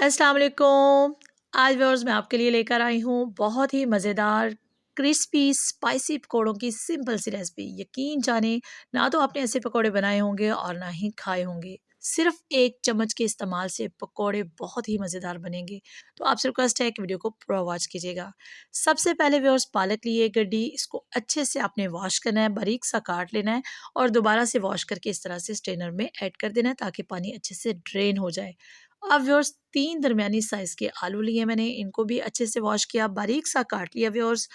अस्सलाम वालेकुम। आज व्यूअर्स मैं आपके लिए लेकर आई हूँ बहुत ही मज़ेदार क्रिस्पी स्पाइसी पकौड़ों की सिंपल सी रेसिपी। यकीन जाने ना तो आपने ऐसे पकौड़े बनाए होंगे और ना ही खाए होंगे। सिर्फ एक चम्मच के इस्तेमाल से पकौड़े बहुत ही मज़ेदार बनेंगे। तो आपसे रिक्वेस्ट है कि वीडियो को पूरा वॉच कीजिएगा। सबसे पहले व्यूअर्स पालक लिए गड्डी, इसको अच्छे से आपने वॉश करना है, बारीक सा काट लेना है और दोबारा से वॉश करके इस तरह से स्ट्रेनर में ऐड कर देना है ताकि पानी अच्छे से ड्रेन हो जाए। अब व्यूअर्स 3 दरमियानी साइज़ के आलू लिए मैंने, इनको भी अच्छे से वॉश किया, बारीक सा काट लिया व्यूअर्स।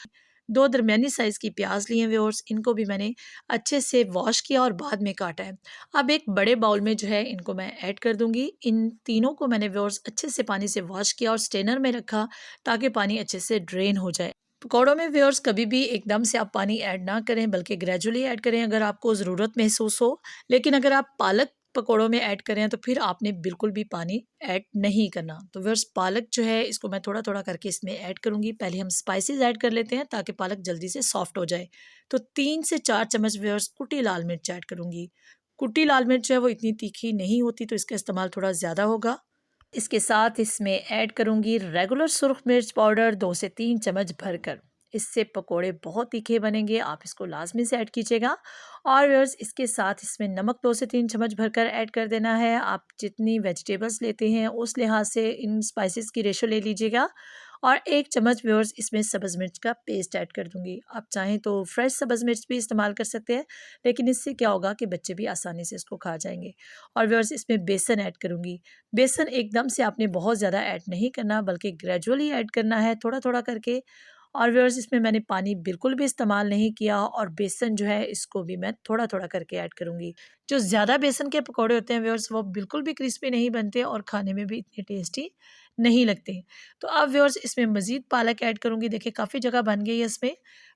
2 दरमियानी साइज़ की प्याज लिए व्यूअर्स, इनको भी मैंने अच्छे से वॉश किया और बाद में काटा है। अब एक बड़े बाउल में जो है इनको मैं ऐड कर दूँगी। इन तीनों को मैंने व्यूअर्स अच्छे से पानी से वॉश किया और स्ट्रेनर में रखा ताकि पानी अच्छे से ड्रेन हो जाए। पकौड़ों में व्यूअर्स कभी भी एकदम से आप पानी ऐड ना करें बल्कि ग्रेजुअली ऐड करें अगर आपको ज़रूरत महसूस हो। लेकिन अगर आप पालक पकौड़ों में ऐड करें तो फिर आपने बिल्कुल भी पानी ऐड नहीं करना। तो व्यूअर्स पालक जो है इसको मैं थोड़ा-थोड़ा करके इसमें ऐड करूँगी। पहले हम स्पाइसेस ऐड कर लेते हैं ताकि पालक जल्दी से सॉफ्ट हो जाए। तो 3 से 4 चम्मच व्यूअर्स कुटी लाल मिर्च ऐड करूँगी। कुटी लाल मिर्च जो है वो इतनी तीखी नहीं होती तो इसका इस्तेमाल थोड़ा ज़्यादा होगा। इसके साथ इसमें ऐड करूँगी रेगुलर सुर्ख मिर्च पाउडर 2 से 3 चम्मच भरकर। इससे पकोड़े बहुत तीखे बनेंगे, आप इसको लाज़मी से ऐड कीजिएगा। और व्यूअर्स इसके साथ इसमें नमक 2 से 3 चम्मच भरकर ऐड कर देना है। आप जितनी वेजिटेबल्स लेते हैं उस लिहाज से इन स्पाइसेस की रेशो ले लीजिएगा। और 1 चम्मच व्यूअर्स इसमें सब्ज़ मिर्च का पेस्ट ऐड कर दूँगी। आप चाहें तो फ्रेश सब्ज़ मिर्च भी इस्तेमाल कर सकते हैं, लेकिन इससे क्या होगा कि बच्चे भी आसानी से इसको खा जाएँगे। और व्यूअर्स इसमें बेसन ऐड करूँगी। बेसन एकदम से आपने बहुत ज़्यादा ऐड नहीं करना बल्कि ग्रेजुअली ऐड करना है थोड़ा-थोड़ा करके। और व्यूअर्स इसमें मैंने पानी बिल्कुल भी इस्तेमाल नहीं किया और बेसन जो है इसको भी मैं थोड़ा-थोड़ा करके ऐड करूँगी। जो ज़्यादा बेसन के पकौड़े होते हैं व्यूअर्स वो बिल्कुल भी क्रिस्पी नहीं बनते और खाने में भी इतने टेस्टी नहीं लगते। तो अब व्यूअर्स इसमें मज़ीद पालक ऐड करूँगी। देखिए काफ़ी जगह बन गई है इसमें।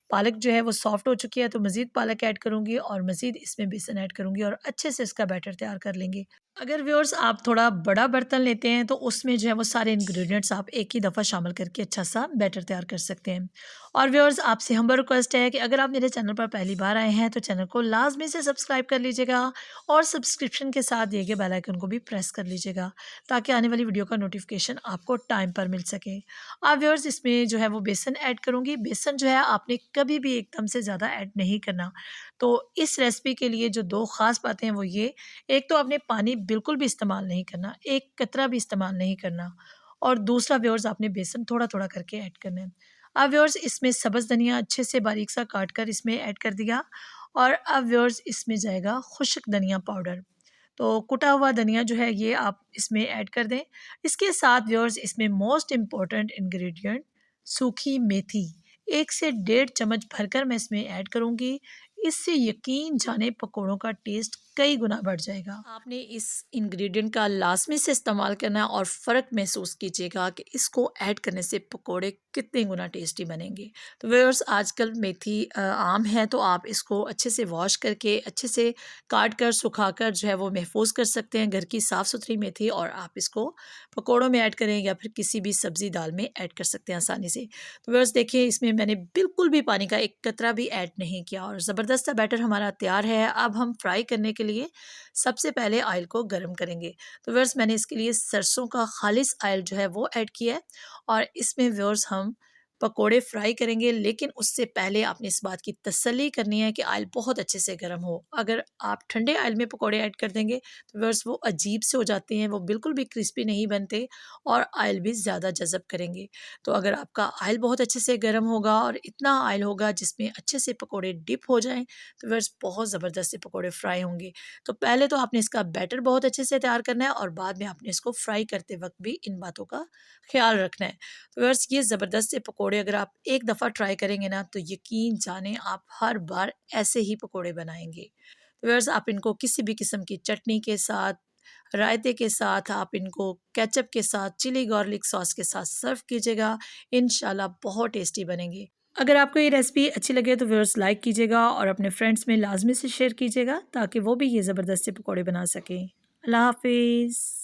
पालक जो है वो सॉफ्ट हो चुकी है तो मज़ीद पालक ऐड करूँगी और मज़ीद इसमें बेसन ऐड करूँगी और अच्छे से इसका बैटर तैयार कर लेंगे। अगर व्यूअर्स आप थोड़ा बड़ा बर्तन लेते हैं तो उसमें जो है वो सारे इंग्रेडिएंट्स आप एक ही दफ़ा शामिल करके अच्छा सा बैटर तैयार कर सकते हैं। और व्यूअर्स आपसे हम्बल रिक्वेस्ट है कि अगर आप मेरे चैनल पर पहली बार आए हैं तो चैनल को लाजमी से सब्सक्राइब कर लीजिएगा और सब्सक्रिप्शन के साथ दिए गए बेल आइकन को भी प्रेस कर लीजिएगा ताकि आने वाली वीडियो का नोटिफिकेशन आपको टाइम पर मिल सके। अब व्यूअर्स इसमें जो है वो बेसन ऐड करूँगी। बेसन जो है आपने कभी भी एकदम से ज़्यादा ऐड नहीं करना। तो इस रेसिपी के लिए जो 2 ख़ास बातें हैं वो ये, एक तो आपने पानी बिल्कुल भी इस्तेमाल नहीं करना, एक कतरा भी इस्तेमाल नहीं करना और दूसरा व्यूअर्स आपने बेसन थोड़ा-थोड़ा करके ऐड करना है। अब व्यूअर्स इसमें सब्ज़ धनिया अच्छे से बारीक सा काट कर इसमें ऐड कर दिया और अब व्यूअर्स इसमें जाएगा खुश्क धनिया पाउडर। तो कुटा हुआ धनिया जो है ये आप इसमें ऐड कर दें। इसके साथ व्यूअर्स इसमें मोस्ट इम्पोर्टेंट इंग्रेडिएंट सूखी मेथी 1 से डेढ़ चम्मच भरकर मैं इसमें ऐड करूँगी। इससे यकीन जाने पकौड़ों का टेस्ट कई गुना बढ़ जाएगा। आपने इस इंग्रेडिएंट का लाज़मी से इस्तेमाल करना है और फ़र्क महसूस कीजिएगा कि इसको ऐड करने से पकौड़े कितने गुना टेस्टी बनेंगे। तो व्यूअर्स आजकल मेथी आम है तो आप इसको अच्छे से वॉश करके अच्छे से काट कर सुखाकर जो है वो महफूज कर सकते हैं। घर की साफ़ सुथरी मेथी और आप इसको पकौड़ों में ऐड करें या फिर किसी भी सब्ज़ी दाल में ऐड कर सकते हैं आसानी से। तो व्यूअर्स देखिए इसमें मैंने बिल्कुल भी पानी का एक कतरा भी ऐड नहीं किया और ज़बरदस्त सा बैटर हमारा तैयार है। अब हम फ्राई करने के लिए सबसे पहले ऑयल को गर्म करेंगे। तो व्यूअर्स मैंने इसके लिए सरसों का खालिस ऑयल जो है वो ऐड किया है और इसमें व्यूअर्स हम पकोड़े फ्राई करेंगे, लेकिन उससे पहले आपने इस बात की तसल्ली करनी है कि ऑयल बहुत अच्छे से गर्म हो। अगर आप ठंडे ऑयल में पकोड़े ऐड कर देंगे तो व्यूअर्स वो अजीब से हो जाते हैं, वो बिल्कुल भी क्रिस्पी नहीं बनते और ऑयल भी ज़्यादा जज़ब करेंगे। तो अगर आपका ऑयल बहुत अच्छे से गर्म होगा और इतना ऑयल होगा जिसमें अच्छे से पकोड़े डिप हो जाएँ तो व्यूअर्स बहुत ज़बरदस्त से पकोड़े फ्राई होंगे। तो पहले तो आपने इसका बैटर बहुत अच्छे से तैयार करना है और बाद में आपने इसको फ्राई करते वक़्त भी इन बातों का ख़्याल रखना है। तो व्यूअर्स ये ज़बरदस्त से पकोड़े अगर आप एक दफ़ा ट्राई करेंगे ना तो यकीन जाने आप हर बार ऐसे ही पकोड़े बनाएँगे। तो व्यूअर्स आप इनको किसी भी किस्म की चटनी के साथ, रायते के साथ, आप इनको केचप के साथ, चिली गार्लिक सॉस के साथ सर्व कीजिएगा। इंशाल्लाह बहुत टेस्टी बनेंगे। अगर आपको ये रेसिपी अच्छी लगे तो व्यूअर्स लाइक कीजिएगा और अपने फ्रेंड्स में लाज़मी से शेयर कीजिएगा ताकि वो भी ये ज़बरदस्त से पकोड़े बना सकें। अल्लाह हाफ़िज़।